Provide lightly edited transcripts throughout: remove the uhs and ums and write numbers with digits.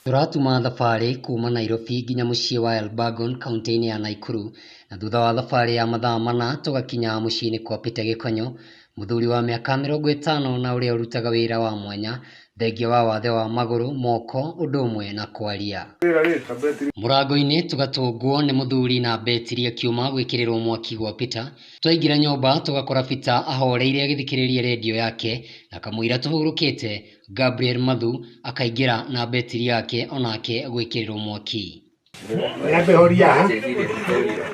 Turatuma thabarĩ kuma Nairobi nginya mũciĩ wa Elburgon kaunti-inĩ ya Nakuru, na thutha wa thabarĩ ya mathaa mana tũgakinya mũciĩ-inĩ kwa Peter Gĩkonyo, mũthuri wa mĩaka 50 na ũrĩa ũrutaga wĩra wa mwanya thengia wa wathe wa magũrũ, moko, ũndũ ũmwe na kwaria. Mũrango-inĩ tũgatũngwo nĩ mũthuri na betiri akiuma gwĩkĩrĩrwo mwaki gwa Peter. Twaingĩra nyũmba tũgakora Peter ahoreire agĩthikĩrĩria redio yake, na kamũira tũhurũkĩte Gabriel Mathu akaingĩra na betiri yake onake gwĩkĩrĩrwo mwaki.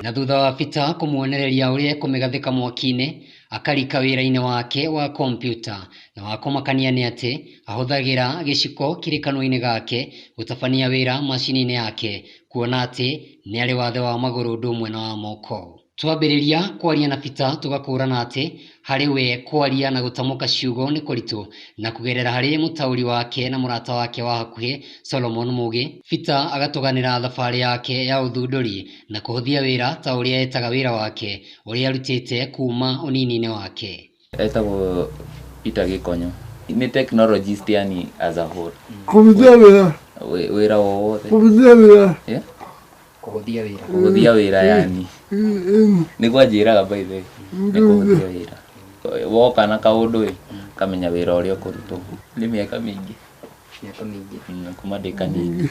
Na thutha wa Peter kũmuonereria ũrĩa ekũmĩgathĩka mwaki-inĩ, akarika wĩra-inĩ wake wa kompyuta, na wa kũmakania nĩ atĩ ahũthagĩra gĩciko kĩrĩ kanua-inĩ gake gũtabania wĩra macini-inĩ yake, kuona atĩ nĩ arĩ wathe wa magũrũ ũndũ ũmwe na wa moko. Twambĩrĩria kwaria na Peter tũgakũrana atĩ harĩ we kwaria na gũtamũka ciugo nĩ kũritũ, na kũgerera harĩ mũtaũri wake na mũrata wake wa hakuhĩ Solomon Mugi, Peter agatũganĩra thabarĩ yake ya ũthundũri na kũhũthia wĩra ta ũrĩa etaga wĩra wake ũrĩa arutĩte kuma ũnini-inĩ wake. Etagwo Peter Gĩkonyo. Nĩ technologist yani as a whole. Kũhũthia wĩra. Wĩra wothe. Kũhũthia wĩra. Yeah? Kũhũthia wĩra. Kũhũthia wĩra yani. Nĩguo njĩraga by the way. Nĩ kũhũthia wĩra. Woka na kaũndũ kamenya wĩra ũrĩa ũkũrutwo. Nĩ mĩaka mĩingĩ. Mĩaka mĩingĩ. Kuma ndĩkanini.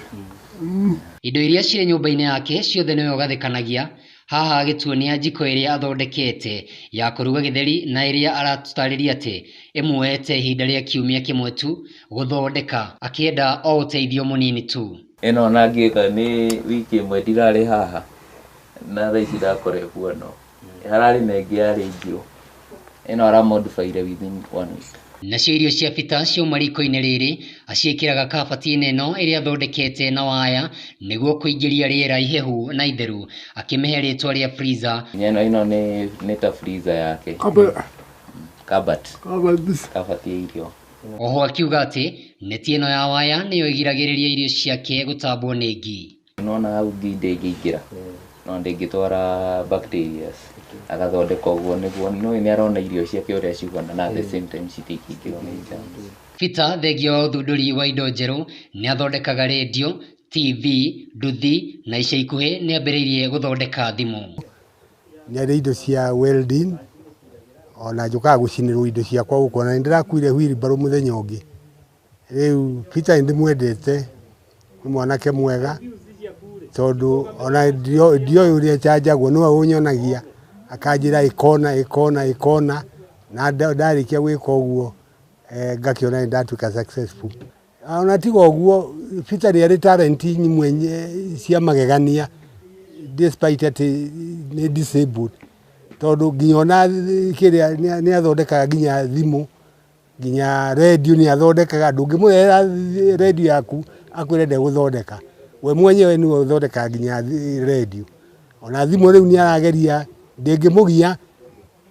Indo iria cirĩ nyũmba-inĩ yake ciothe nĩwe ũgathĩkanagia. Haha agĩtuonia njiko ĩrĩa athondekete ya kũruga gĩtheri, na ĩrĩa aratũtarĩria atĩ ĩmuoete ihinda rĩa kiumia kĩmwe tu gũthondeka, akĩenda o ũteithio mũnini tu. Ĩno na ngĩka nĩ wiki ĩmwe ndirarĩ haha, na thaa ici ndakore buono. Hararĩ na ĩngĩ yarĩ njirũ. Ĩno aramodifyire within 1 week. Nacio irio cia Peter ciauma riko-inĩ rĩrĩ aciĩkĩraga kabati-inĩ ĩno ĩrĩa athondekete na waya nĩguo kũingĩria rĩera ihehu na itheru, akĩmĩhe rĩtwa rĩa freezer. Ĩno nĩ ta freezer yake. Kabati ya irio. Oho akiuga atĩ neti ĩno ya waya nĩyo ĩgiragĩrĩria irio ciake gũtambwo nĩ ngi. Nona hau ngi ndĩngĩingĩra, no ndĩngĩtwara bacteria. Agathondeka ũguo nĩguo nĩ arona irio ciake ũrĩa cigwana na the same time citingĩingĩrwo nĩ germs. Peter thengia wa ũthundũri wa indo njerũ nĩ athondekaga radio, TV, nduthi, na ica ikuhĩ nĩ ambĩrĩirie gũthondeka thimũ. Nĩ arĩ indo cia welding, ona njokaga gũcinĩrwo indo ciakwa gũkũ, na nĩndĩrakuire wheelbarrow mũthenya ũngĩ. Rĩu Peter nĩndĩmwendete, nĩ mwanake mwega, tondũ ona ndioĩ ũrĩa chanjagwo, nĩwe ũnyonagia akanjĩra ĩkona, na ndarĩkia gwĩka ũguo ngakĩona nĩndatuĩka successful. Ona tiga ũguo, Peter nĩ arĩ talent imwe cia magegania despite atĩ nĩ disabled, tondũ nginya ona kĩrĩa nĩ athondekaga nginya thimũ, nginya radio nĩ athondekaga. Ndũngĩmũrehera radio yaku akwĩre ndegũthondeka, we mwenyewe nĩwe ũthondekaga nginya radio. Ona thimũ rĩu nĩ arageria, ndĩngĩmũgia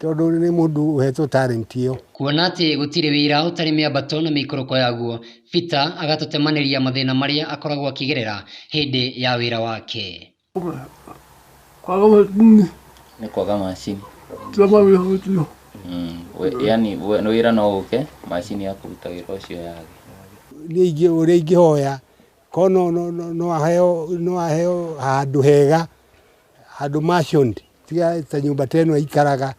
tondũ nĩ mũndũ ũhetwo talent ĩyo. Kuona atĩ gũtirĩ wĩra ũtarĩ mĩambato na mĩikũrũko yaguo, Peter agatũtemanĩria mathĩna marĩa akoragwo akĩgerera hĩndĩ ya wĩra wake. Nĩ kwaga macini. Yani Yani wĩra no ũke, macini ya kũruta wĩra ũcio yage. Nĩ ũrĩa ingĩhoya ko no aheo handũ hega, handũ mationed, tiga ta nyũmba ta ĩno aikaraga,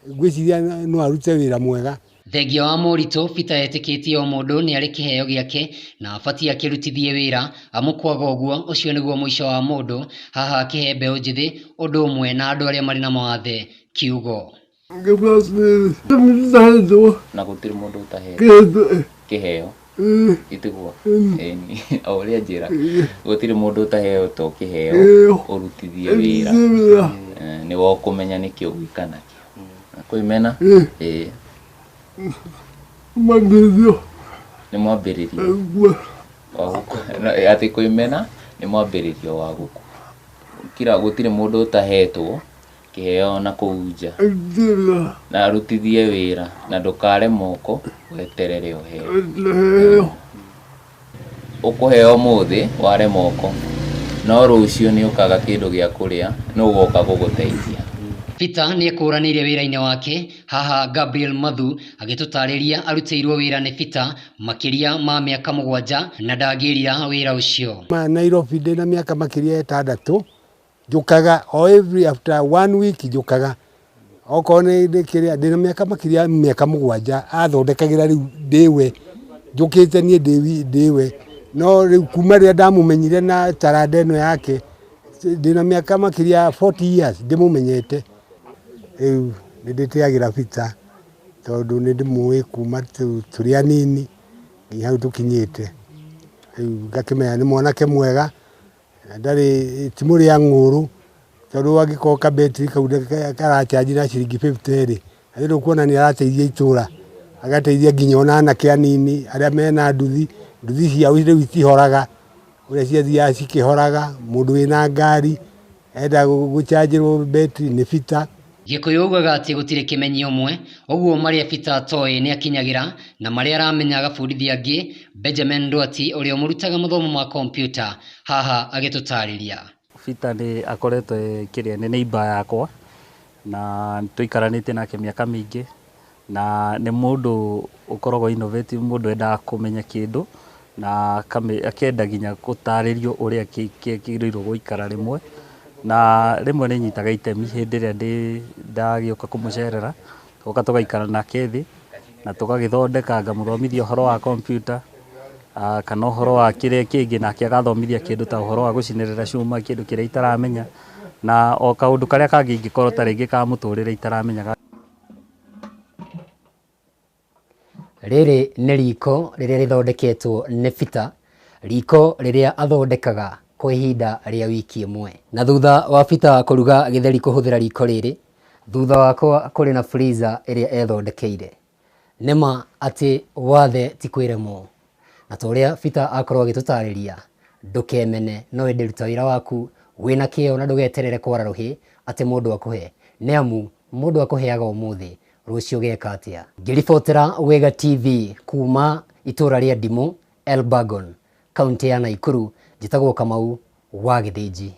ngwĩciria no arute wĩra mwega. Thengia wa moritũ, Peter etĩkĩtie o mũndũ nĩ arĩ kĩheo gĩake na abatiĩ akĩrutithie wĩra, amu kwaga ũguo ũcio nĩguo mũico wa mũndũ, haha akĩhe mbeũ njĩthĩ ũndũ ũmwe na andũ arĩa marĩ na mawathe kiugo. Na gũtirĩ mũndũ ũtaheo kĩheo itiguo o ũrĩa njĩra, gũtirĩ mũndũ ũtaheo to kĩheo ũrutithie wĩra, nĩwe ũkũmenya nĩkĩ ũgwĩka nakĩo. Kwĩmena nĩ mwambĩrĩrio wa gũkũ, atĩ kwĩmena nĩ mwambĩrĩrio wa gũkũ. Gũtirĩ mũndũ ũtahetwo kĩheo na kũunja, na arutithie wĩra na ndũkare moko weterere ũheo. Ũkũheo ũmũthĩ ware moko, no rũciũ nĩ ũkaga kĩndũ gĩa kũrĩa, no ũgoka gũgũteithia. Peter nĩ ekũranĩire wĩra-inĩ wake. Haha Gabriel Mathu agĩtũtarĩria arutĩirwo wĩra nĩ Peter makĩria ma mĩaka 7 na ndangĩrira wĩra ũcio. Nairobi ndĩna mĩaka makĩria 6 njukaga o every after 1 week njukaga okorwo nĩ ndĩkĩrĩa ndĩna mĩaka makĩria 7 athondekagĩra rĩu ndĩwe njũkĩte niĩ ndĩwe no rĩu kuma rĩrĩa ndamũmenyire na taranda ĩno yake ndĩna mĩaka makĩria 40 years ndĩmũmenyete. Rĩu nĩndĩtĩagĩra Peter tondũ nĩndĩmũĩ kuma tũrĩ anini nginya hau tũkinyĩte. Rĩu ngakĩmenya nĩ mwanake mwega ndarĩ ti mũrĩa ng'ũrũ tondũ angĩkorwo kabetri kau karacharge na ciringi 50 rĩ rĩu kuona nĩ arateithia itũra agateithia nginya ona anake anini arĩa mena nduthi ciao rĩu itihoraga ũrĩa ciathiaga cikĩhoraga mũndũ wĩna ngari enda gũchargerwo betri nĩ Peter. Gĩkũyũ ugaga atĩ gũtirĩ kĩmenyio ũmwe ũguo marĩa Peter atoĩ nĩ akinyagĩra na marĩa aramenya agabundithia angĩ. Benjamin Ndwati ũrĩa ũmũrutaga mathomo ma kompyuta haha agĩtũtarĩria. Peter nĩ akoretwo kĩrĩa nĩ neighbor yakwa na tũikaranĩte nake mĩaka mĩingĩ na nĩ mũndũ ũkoragwo innovative, mũndũ endaga kũmenya kĩndũ na akenda nginya gũtarĩrio ũrĩa kĩagĩrĩirwo gũikara rĩmwe na rĩmwe nĩ nyitaga itemi hĩndĩ ĩrĩa ndagĩũka kũmũcerera tũgoka tũgaikara nake thĩ na tũgagĩthondeka ngamũthomithia ũhoro wa kompyuta kana ũhoro wa kĩrĩa kĩngĩ nake agathomithia kĩndũ ta ũhoro wa gũcinĩrĩra cuma kĩndũ kĩrĩa itaramenya na o kaũndũ karĩa kangĩ ingĩkorwo ta rĩngĩ ka mũtũrĩre itaramenya. Rĩrĩ nĩ riko rĩrĩa rĩthondeketwo nĩ Peter, riko rĩrĩa athondekaga kwa ihinda rĩa wiki ĩmwe. Na thutha wa Peter kũruga gĩtheri kũhũthĩra riko rĩrĩ, thutha wakwa kũrĩ na freezer ĩrĩa ethondekeire. Nĩma atĩ wathe ti kwĩremwo na torĩa Peter akorwo agĩtũtarĩria ndũkemene no ende ruta wĩra waku wĩna kĩyo na ndũgeterere kwara rũhĩ atĩ mũndũ akũhe, nĩ amu mũndũ akũheaga ũmũthĩ rũciũ geka atĩa. Ngĩribotera Wega TV kuma itũra rĩa Ndimũ, Elbagon, kaunti ya Naikuru, njĩtagwo Kamau wa Gĩthĩnji.